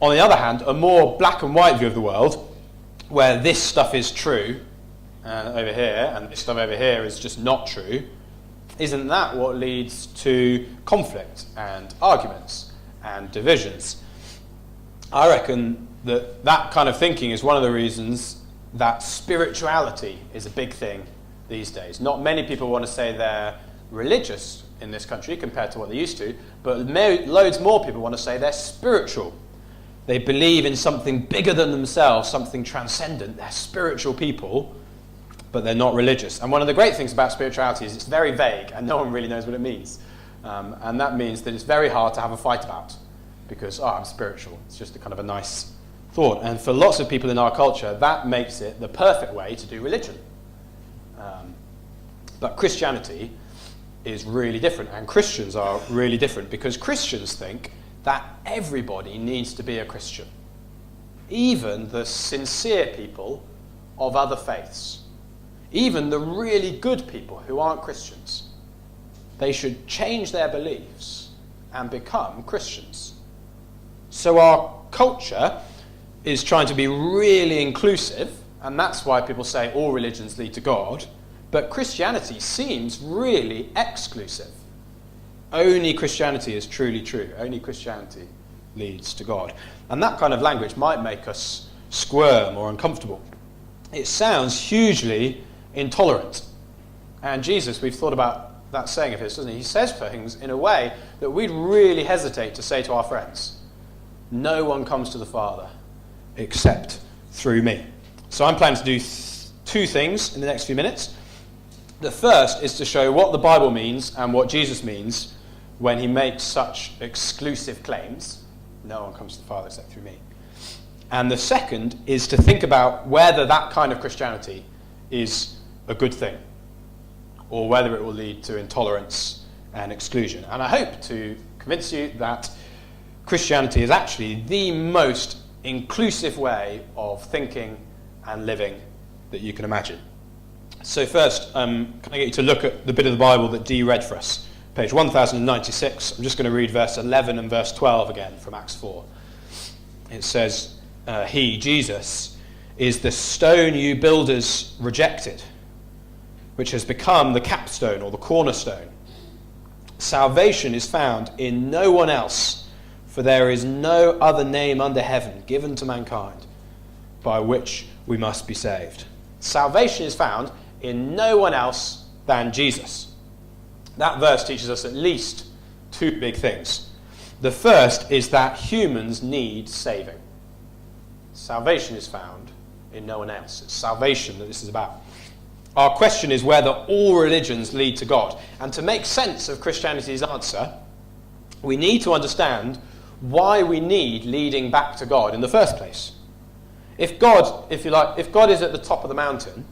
On the other hand, a more black and white view of the world, where this stuff is true over here, and this stuff over here is just not true, isn't that what leads to conflict and arguments and divisions? I reckon that kind of thinking is one of the reasons that spirituality is a big thing these days. Not many people want to say they're religious in this country compared to what they used to, but loads more people want to say they're spiritual. They believe in something bigger than themselves, something transcendent. They're spiritual people, but they're not religious. And one of the great things about spirituality is it's very vague, and no one really knows what it means. And that means that it's very hard to have a fight about, because, I'm spiritual. It's just a kind of a nice thought. And for lots of people in our culture, that makes it the perfect way to do religion. But Christianity is really different, and Christians are really different, because Christians think that everybody needs to be a Christian, even the sincere people of other faiths, even the really good people who aren't Christians. They should change their beliefs and become Christians. So our culture is trying to be really inclusive, and that's why people say all religions lead to God, but Christianity seems really exclusive. Only Christianity is truly true. Only Christianity leads to God. And that kind of language might make us squirm or uncomfortable. It sounds hugely intolerant. And Jesus, we've thought about that saying of his, doesn't he? He says things in a way that we'd really hesitate to say to our friends. No one comes to the Father except through me. So I'm planning to do two things in the next few minutes. The first is to show what the Bible means and what Jesus means when he makes such exclusive claims. No one comes to the Father except through me. And the second is to think about whether that kind of Christianity is a good thing, or whether it will lead to intolerance and exclusion. And I hope to convince you that Christianity is actually the most inclusive way of thinking and living that you can imagine. So first, can I get you to look at the bit of the Bible that Dee read for us? Page 1096. I'm just going to read verse 11 and verse 12 again from Acts 4. It says, he, Jesus, is the stone you builders rejected, which has become the capstone or the cornerstone. Salvation is found in no one else, for there is no other name under heaven given to mankind by which we must be saved. Salvation is found in no one else than Jesus. That verse teaches us at least two big things. The first is that humans need saving. Salvation is found in no one else. It's salvation that this is about. Our question is whether all religions lead to God. And to make sense of Christianity's answer, we need to understand why we need leading back to God in the first place. If God, if God is at the top of the mountain,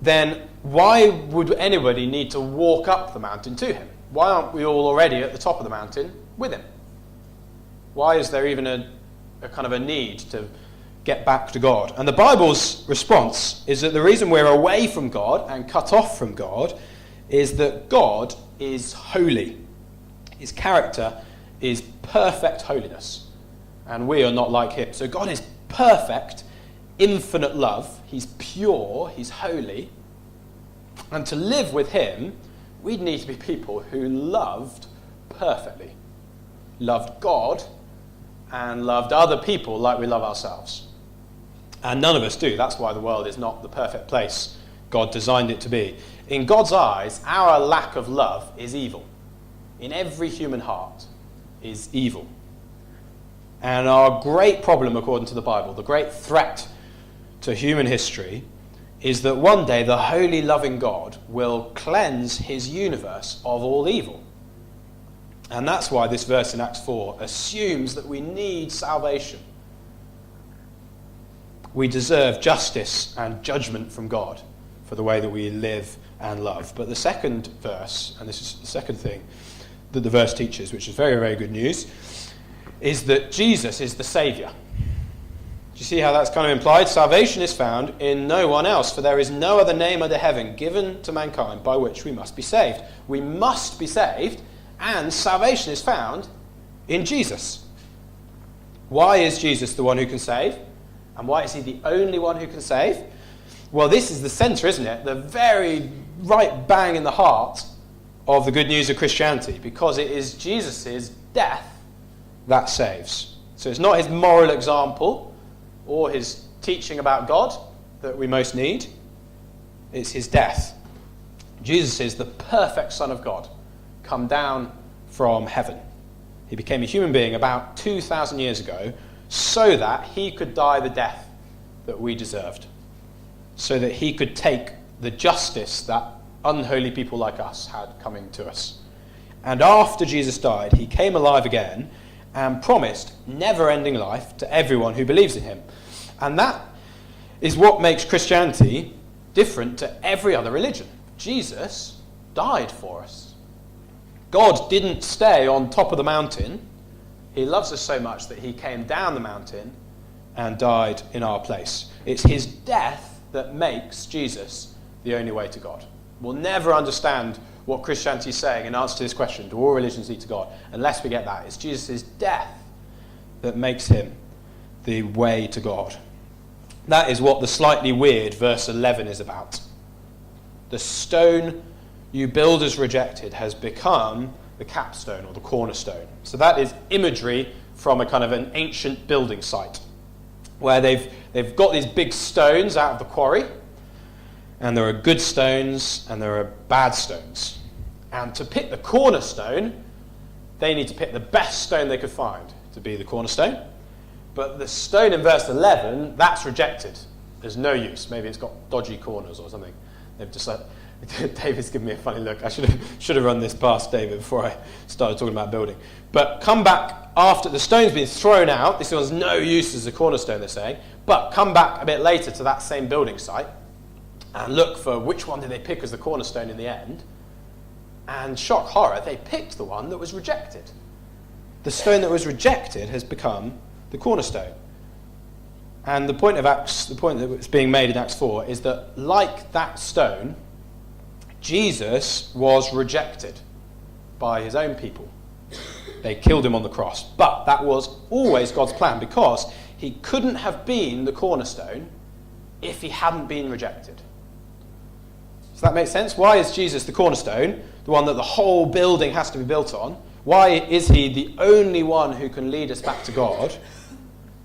then why would anybody need to walk up the mountain to him? Why aren't we all already at the top of the mountain with him? Why is there even a kind of a need to get back to God? And the Bible's response is that the reason we're away from God and cut off from God is that God is holy. His character is perfect holiness, and we are not like him. So God is perfect, infinite love. He's pure, he's holy. And to live with him, we'd need to be people who loved perfectly. Loved God and loved other people like we love ourselves. And none of us do. That's why the world is not the perfect place God designed it to be. In God's eyes, our lack of love is evil. In every human heart is evil. And our great problem, according to the Bible, the great threat to human history, is that one day the holy, loving God will cleanse his universe of all evil. And that's why this verse in Acts 4 assumes that we need salvation. We deserve justice and judgment from God for the way that we live and love. But the second verse, and this is the second thing that the verse teaches, which is very, very good news, is that Jesus is the Saviour. Do you see how that's kind of implied? Salvation is found in no one else, for there is no other name under heaven given to mankind by which we must be saved. We must be saved, and salvation is found in Jesus. Why is Jesus the one who can save? And why is he the only one who can save? Well, this is the centre, isn't it? The very right bang in the heart of the good news of Christianity, because it is Jesus' death that saves. So it's not his moral example or his teaching about God that we most need. It's his death. Jesus is the perfect Son of God, come down from heaven. He became a human being about 2,000 years ago so that he could die the death that we deserved, so that he could take the justice that unholy people like us had coming to us. And after Jesus died, he came alive again and promised never-ending life to everyone who believes in him. And that is what makes Christianity different to every other religion. Jesus died for us. God didn't stay on top of the mountain. He loves us so much that he came down the mountain and died in our place. It's his death that makes Jesus the only way to God. We'll never understand what Christianity is saying in answer to this question, do all religions lead to God? Unless we get that. It's Jesus' death that makes him the way to God. That is what the slightly weird verse 11 is about. The stone you builders rejected has become the capstone or the cornerstone. So that is imagery from a kind of an ancient building site where they've got these big stones out of the quarry, and there are good stones and there are bad stones. And to pick the cornerstone, they need to pick the best stone they could find to be the cornerstone. But the stone in verse 11, that's rejected. There's no use. Maybe it's got dodgy corners or something. They've just like, David's giving me a funny look. I should have run this past David before I started talking about building. But come back after the stone's been thrown out. This one's no use as a cornerstone, they're saying. But come back a bit later to that same building site and look for which one did they pick as the cornerstone in the end. And shock horror, they picked the one that was rejected. The stone that was rejected has become the cornerstone. And the point that's being made in Acts 4 is that, like that stone, Jesus was rejected by his own people. They killed him on the cross. But that was always God's plan, because he couldn't have been the cornerstone if he hadn't been rejected. Does that make sense? Why is Jesus the cornerstone, the one that the whole building has to be built on? Why is he the only one who can lead us back to God?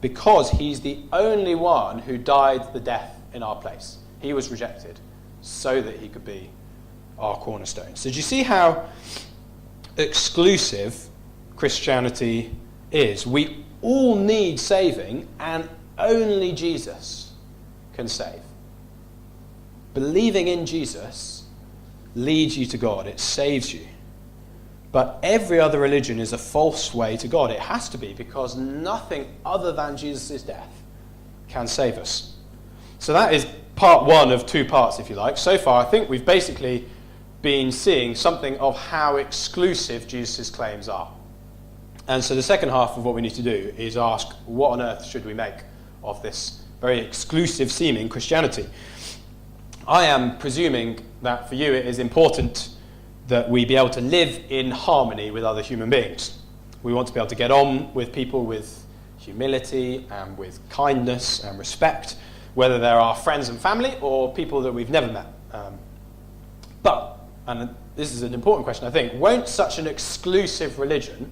Because he's the only one who died the death in our place. He was rejected so that he could be our cornerstone. So do you see how exclusive Christianity is? We all need saving, and only Jesus can save. Believing in Jesus leads you to God. It saves you. But every other religion is a false way to God. It has to be, because nothing other than Jesus' death can save us. So that is part one of two parts, if you like. So far, I think we've basically been seeing something of how exclusive Jesus' claims are. And so the second half of what we need to do is ask, what on earth should we make of this very exclusive seeming Christianity? I am presuming that for you it is important that we be able to live in harmony with other human beings. We want to be able to get on with people with humility and with kindness and respect, whether they're our friends and family or people that we've never met. But, and this is an important question I think, won't such an exclusive religion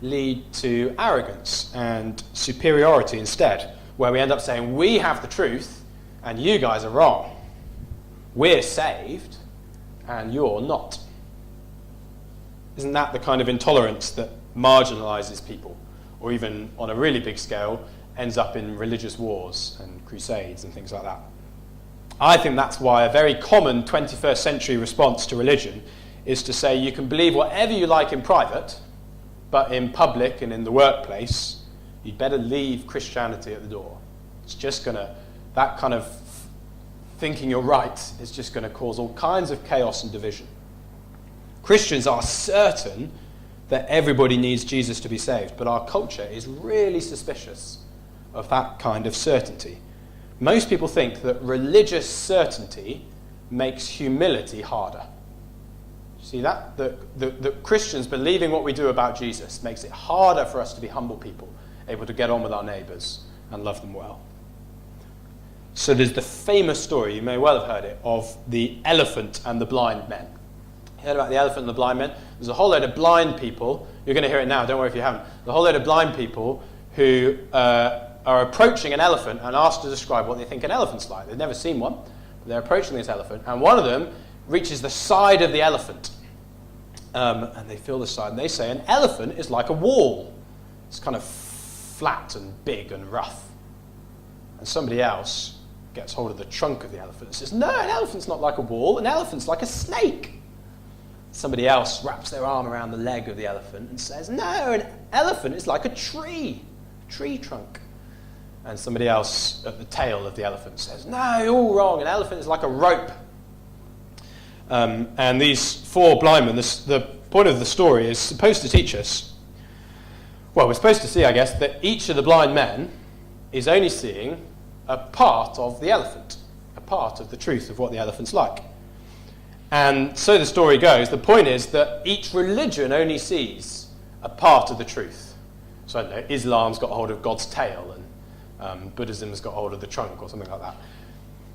lead to arrogance and superiority instead, where we end up saying, we have the truth and you guys are wrong. We're saved and you're not? Isn't that the kind of intolerance that marginalises people, or even on a really big scale ends up in religious wars and crusades and things like that? I think that's why a very common 21st century response to religion is to say you can believe whatever you like in private, but in public and in the workplace, you'd better leave Christianity at the door. It's just going to, that kind of thinking you're right is just going to cause all kinds of chaos and division. Christians are certain that everybody needs Jesus to be saved, but our culture is really suspicious of that kind of certainty. Most people think that religious certainty makes humility harder. See that? That Christians believing what we do about Jesus makes it harder for us to be humble people. able to get on with our neighbours and love them well. So there's the famous story, you may well have heard it, of the elephant and the blind men. You heard about the elephant and the blind men? There's a whole load of blind people. You're going to hear it now, don't worry if you haven't. The whole load of blind people who are approaching an elephant and asked to describe what they think an elephant's like. They've never seen one, but they're approaching this elephant, and one of them reaches the side of the elephant. And they feel the side, and they say an elephant is like a wall. It's kind of flat and big and rough. And somebody else gets hold of the trunk of the elephant and says, no, an elephant's not like a wall, an elephant's like a snake. Somebody else wraps their arm around the leg of the elephant and says, no, an elephant is like a tree trunk. And somebody else at the tail of the elephant says, no, you're all wrong, an elephant is like a rope. And these four blind men, the point of the story is supposed to teach us, well, we're supposed to see, I guess, that each of the blind men is only seeing a part of the elephant, a part of the truth of what the elephant's like. And so the story goes, the point is that each religion only sees a part of the truth. So I don't know, Islam's got hold of God's tail, and Buddhism's got hold of the trunk, or something like that.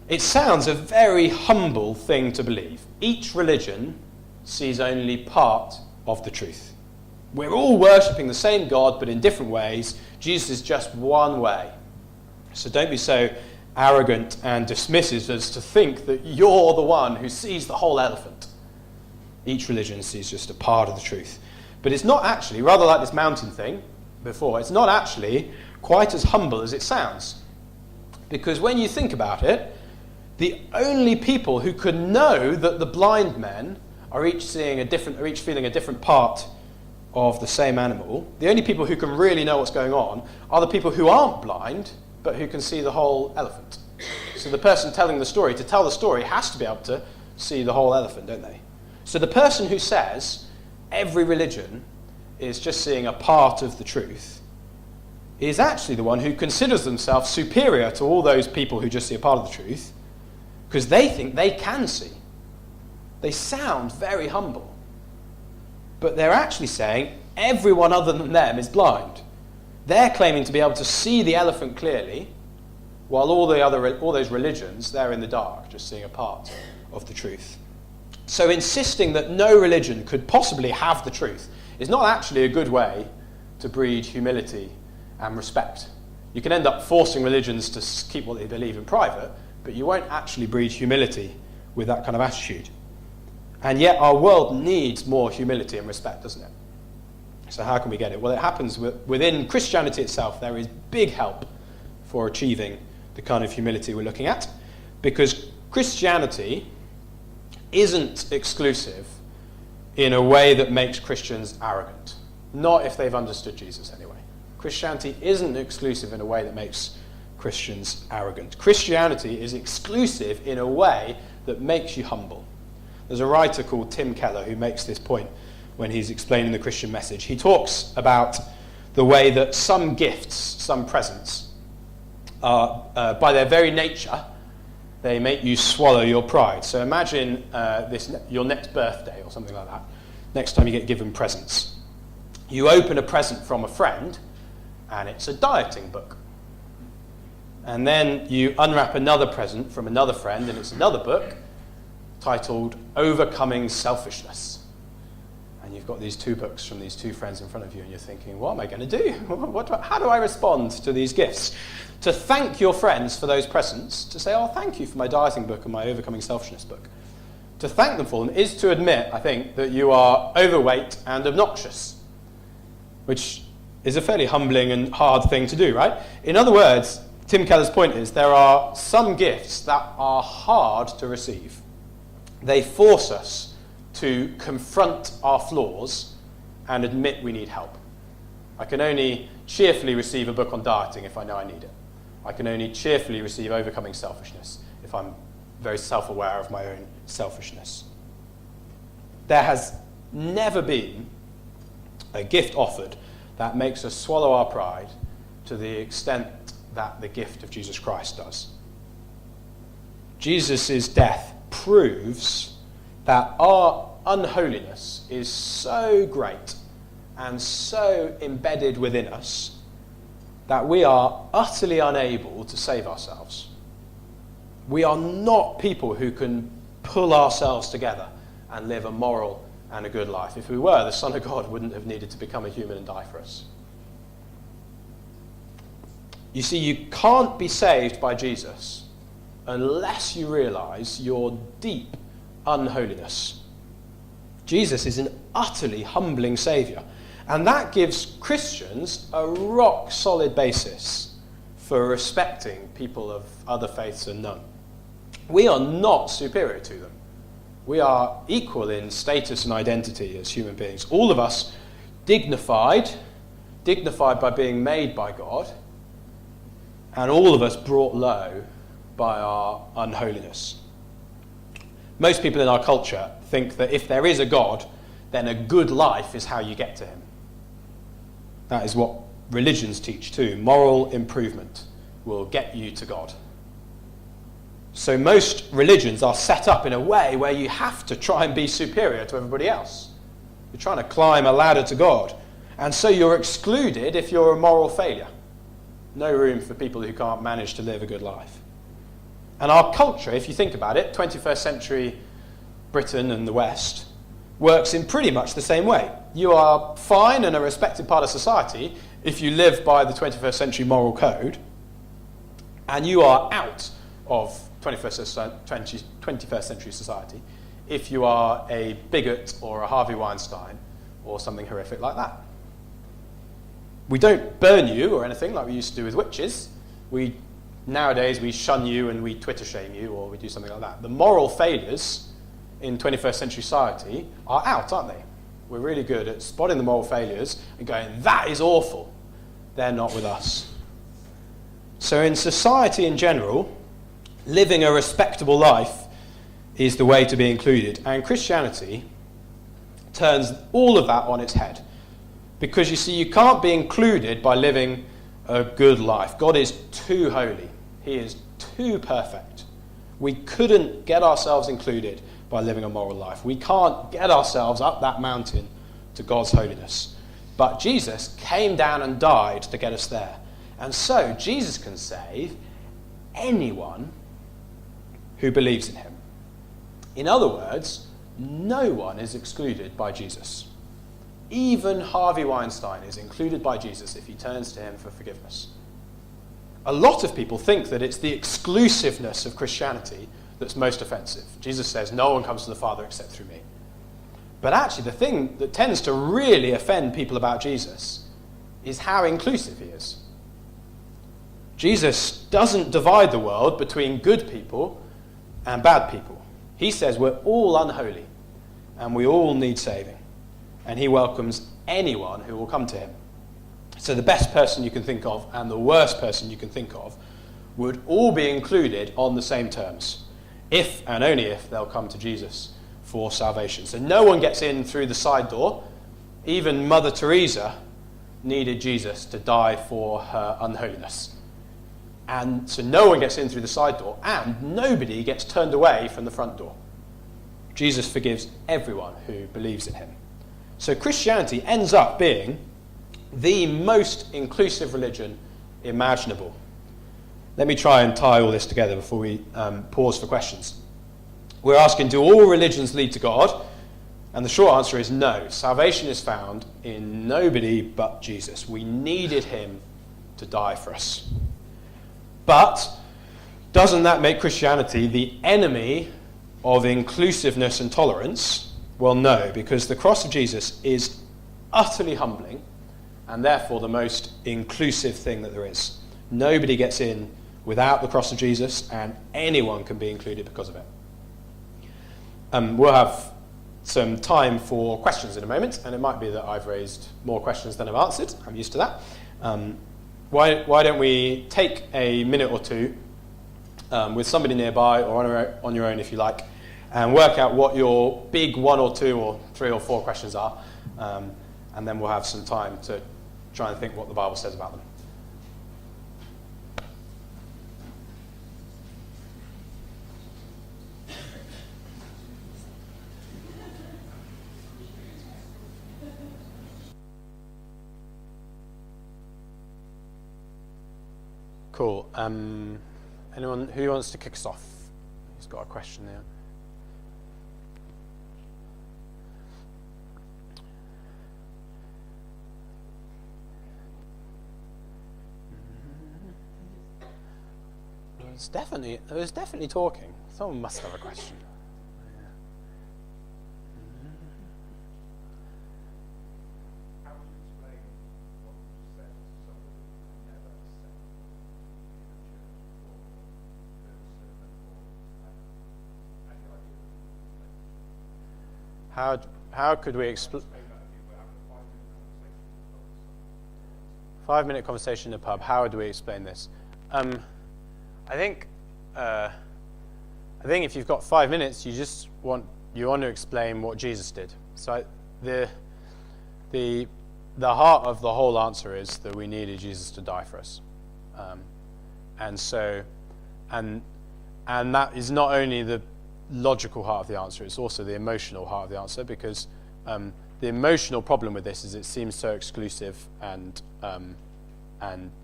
It sounds a very humble thing to believe. Each religion sees only part of the truth. We're all worshipping the same God, but in different ways. Jesus is just one way. So don't be so arrogant and dismissive as to think that you're the one who sees the whole elephant. Each religion sees just a part of the truth. But it's not actually, rather like this mountain thing before, it's not actually quite as humble as it sounds. Because when you think about it, the only people who could know that the blind men are each feeling a different part of the same animal, the only people who can really know what's going on are the people who aren't blind, but who can see the whole elephant. So the person telling the story, to tell the story, has to be able to see the whole elephant, don't they? So the person who says every religion is just seeing a part of the truth is actually the one who considers themselves superior to all those people who just see a part of the truth, because they think they can see. They sound very humble. But they're actually saying everyone other than them is blind. They're claiming to be able to see the elephant clearly, while all those religions, they're in the dark, just seeing a part of the truth. So insisting that no religion could possibly have the truth is not actually a good way to breed humility and respect. You can end up forcing religions to keep what they believe in private, but you won't actually breed humility with that kind of attitude. And yet our world needs more humility and respect, doesn't it? So how can we get it? Well, it happens within Christianity itself. There is big help for achieving the kind of humility we're looking at, because Christianity isn't exclusive in a way that makes Christians arrogant. Not if they've understood Jesus anyway. Christianity isn't exclusive in a way that makes Christians arrogant. Christianity is exclusive in a way that makes you humble. There's a writer called Tim Keller who makes this point when he's explaining the Christian message. He talks about the way that some gifts, some presents, are, by their very nature, they make you swallow your pride. So imagine your next birthday or something like that. Next time you get given presents. You open a present from a friend, and it's a dieting book. And then you unwrap another present from another friend, and it's another book titled Overcoming Selfishness. And you've got these two books from these two friends in front of you, and you're thinking, what am I going to do? How do I respond to these gifts? To thank your friends for those presents, to say, oh, thank you for my dieting book and my Overcoming Selfishness book. To thank them for them is to admit, I think, that you are overweight and obnoxious, which is a fairly humbling and hard thing to do, right? In other words, Tim Keller's point is there are some gifts that are hard to receive. They force us to confront our flaws and admit we need help. I can only cheerfully receive a book on dieting if I know I need it. I can only cheerfully receive Overcoming Selfishness if I'm very self-aware of my own selfishness. There has never been a gift offered that makes us swallow our pride to the extent that the gift of Jesus Christ does. Jesus' death proves that our unholiness is so great and so embedded within us that we are utterly unable to save ourselves. We are not people who can pull ourselves together and live a moral and a good life. If we were, the Son of God wouldn't have needed to become a human and die for us. You see, you can't be saved by Jesus unless you realize your deep unholiness. Jesus is an utterly humbling Saviour, and that gives Christians a rock-solid basis for respecting people of other faiths and none. We are not superior to them. We are equal in status and identity as human beings. All of us dignified by being made by God, and all of us brought low by our unholiness. Most people in our culture think that if there is a God, then a good life is how you get to him. That is what religions teach too. Moral improvement will get you to God. So most religions are set up in a way where you have to try and be superior to everybody else. You're trying to climb a ladder to God. And so you're excluded if you're a moral failure. No room for people who can't manage to live a good life. And our culture, if you think about it, 21st century Britain and the West, works in pretty much the same way. You are fine and a respected part of society if you live by the 21st century moral code, and you are out of 21st century society if you are a bigot or a Harvey Weinstein or something horrific like that. We don't burn you or anything like we used to do with witches. Nowadays we shun you and we Twitter shame you, or we do something like that. The moral failures in 21st century society are out, aren't they? We're really good at spotting the moral failures and going, that is awful. They're not with us. So in society in general, living a respectable life is the way to be included. And Christianity turns all of that on its head. Because you see, you can't be included by living a good life. God is too holy. He is too perfect. We couldn't get ourselves included by living a moral life. We can't get ourselves up that mountain to God's holiness. But Jesus came down and died to get us there. And so Jesus can save anyone who believes in him. In other words, no one is excluded by Jesus. Even Harvey Weinstein is included by Jesus if he turns to him for forgiveness. A lot of people think that it's the exclusiveness of Christianity that's most offensive. Jesus says, no one comes to the Father except through me. But actually, the thing that tends to really offend people about Jesus is how inclusive he is. Jesus doesn't divide the world between good people and bad people. He says we're all unholy and we all need saving. And he welcomes anyone who will come to him. So the best person you can think of and the worst person you can think of would all be included on the same terms, if and only if they'll come to Jesus for salvation. So no one gets in through the side door. Even Mother Teresa needed Jesus to die for her unholiness. And so no one gets in through the side door, and nobody gets turned away from the front door. Jesus forgives everyone who believes in him. So Christianity ends up being the most inclusive religion imaginable. Let me try and tie all this together before we pause for questions. We're asking, do all religions lead to God? And the short answer is no. Salvation is found in nobody but Jesus. We needed him to die for us. But doesn't that make Christianity the enemy of inclusiveness and tolerance? Well, no, because the cross of Jesus is utterly humbling and therefore the most inclusive thing that there is. Nobody gets in without the cross of Jesus, and anyone can be included because of it. We'll have some time for questions in a moment, and it might be that I've raised more questions than I've answered. I'm used to that. Why don't we take a minute or two with somebody nearby, or on your own if you like, and work out what your big 1 or 2 or 3 or 4 questions are, and then we'll have some time to try and think what the Bible says about them. Cool. Anyone who wants to kick us off? Who's got a question there? There was definitely talking. Someone must have a question. How could we explain? 5-minute conversation in a pub. How do we explain this? I think if you've got 5 minutes, you want to explain what Jesus did. So the heart of the whole answer is that we needed Jesus to die for us, and that is not only the logical heart of the answer; it's also the emotional heart of the answer, because the emotional problem with this is it seems so exclusive and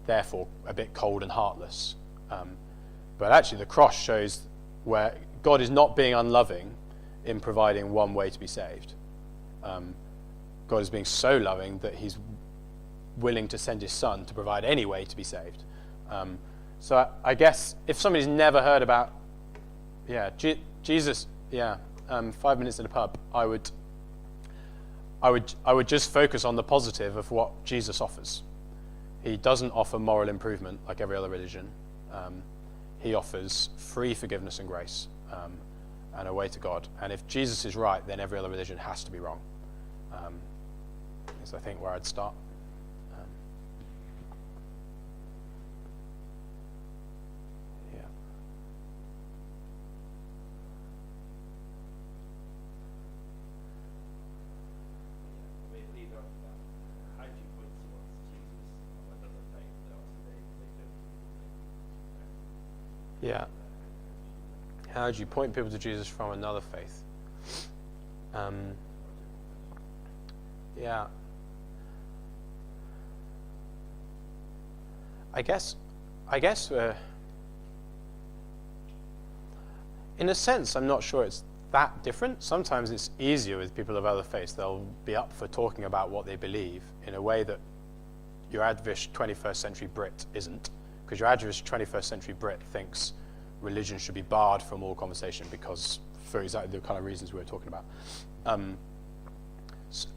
therefore a bit cold and heartless. But actually the cross shows where God is not being unloving in providing one way to be saved. God is being so loving that he's willing to send his son to provide any way to be saved. So I guess if somebody's never heard about Jesus, 5 minutes in a pub, I would just focus on the positive of what Jesus offers. He doesn't offer moral improvement like every other religion. He offers free forgiveness and grace, and a way to God. And if Jesus is right, then every other religion has to be wrong. Is I think where I'd start. Yeah. How do you point people to Jesus from another faith? I guess in a sense, I'm not sure it's that different. Sometimes it's easier with people of other faiths. They'll be up for talking about what they believe in a way that your average 21st century Brit isn't. Because your average 21st century Brit thinks religion should be barred from all conversation because for exactly the kind of reasons we were talking about.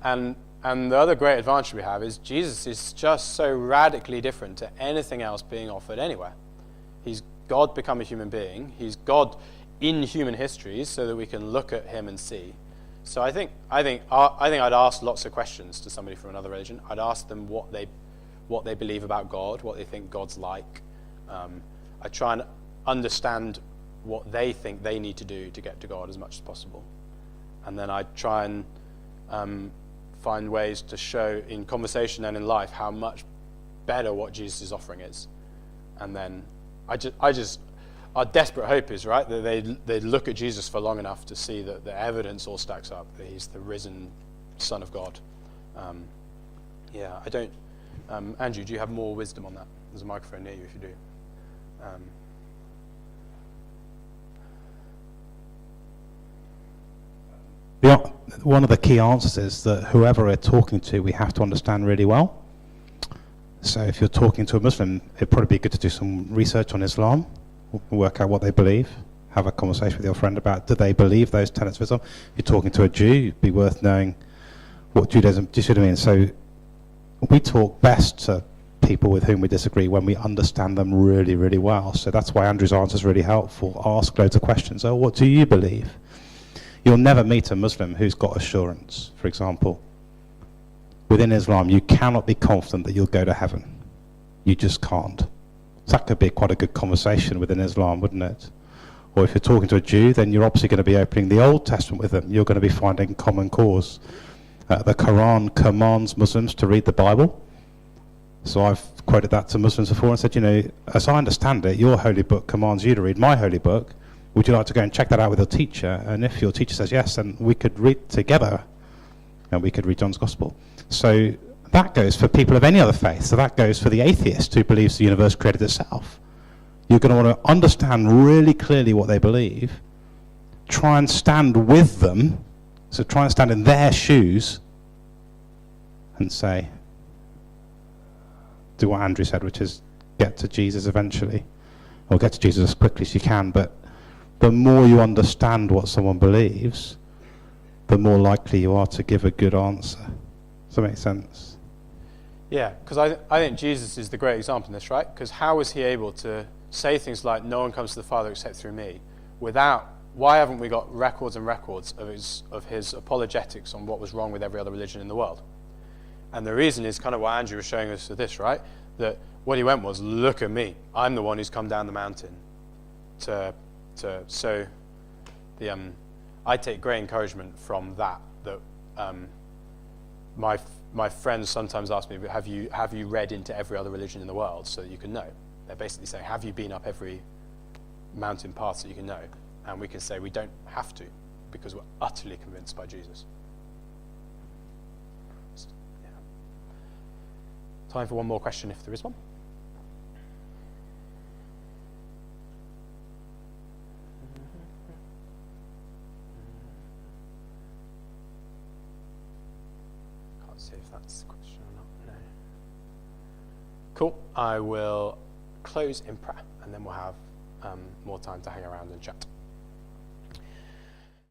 And the other great advantage we have is Jesus is just so radically different to anything else being offered anywhere. He's God become a human being. He's God in human histories so that we can look at him and see. So I think I'd ask lots of questions to somebody from another religion. I'd ask them what they believe about God, what they think God's like. I try and understand what they think they need to do to get to God as much as possible. And then I try and find ways to show in conversation and in life how much better what Jesus is offering is. And then our desperate hope is, right, that they look at Jesus for long enough to see that the evidence all stacks up, that he's the risen Son of God. I don't... Andrew, do you have more wisdom on that? There's a microphone near you if you do. One of the key answers is that whoever we're talking to, we have to understand really well. So if you're talking to a Muslim, it'd probably be good to do some research on Islam, work out what they believe, have a conversation with your friend about do they believe those tenets of Islam. If you're talking to a Jew, it'd be worth knowing what Judaism, do you see what I mean? So we talk best to people with whom we disagree when we understand them really, really well. So that's why Andrew's answer is really helpful. Ask loads of questions. Oh, what do you believe? You'll never meet a Muslim who's got assurance, for example. Within Islam, you cannot be confident that you'll go to heaven. You just can't. So that could be quite a good conversation within Islam, wouldn't it? Or if you're talking to a Jew, then you're obviously going to be opening the Old Testament with them. You're going to be finding common cause. The Quran commands Muslims to read the Bible. So I've quoted that to Muslims before and said, as I understand it, your holy book commands you to read my holy book. Would you like to go and check that out with your teacher? And if your teacher says yes, then we could read together and we could read John's Gospel. So that goes for people of any other faith. So that goes for the atheist who believes the universe created itself. You're going to want to understand really clearly what they believe, try and stand with them, so try and stand in their shoes, and say, do what Andrew said, which is get to Jesus eventually, or get to Jesus as quickly as you can. But the more you understand what someone believes, the more likely you are to give a good answer. Does that make sense? Yeah, because I think Jesus is the great example in this, right? Because how was he able to say things like, no one comes to the Father except through me, why haven't we got records and records of his apologetics on what was wrong with every other religion in the world? And the reason is kind of what Andrew was showing us with this, right? That what he went was, look at me. I'm the one who's come down the mountain I take great encouragement from that my friends sometimes ask me, have you read into every other religion in the world so that you can know? They're basically saying, have you been up every mountain path so you can know? And we can say we don't have to, because we're utterly convinced by Jesus. Yeah. Time for one more question if there is one. Can't see if that's the question or not. No. Cool. I will close in prayer, and then we'll have more time to hang around and chat.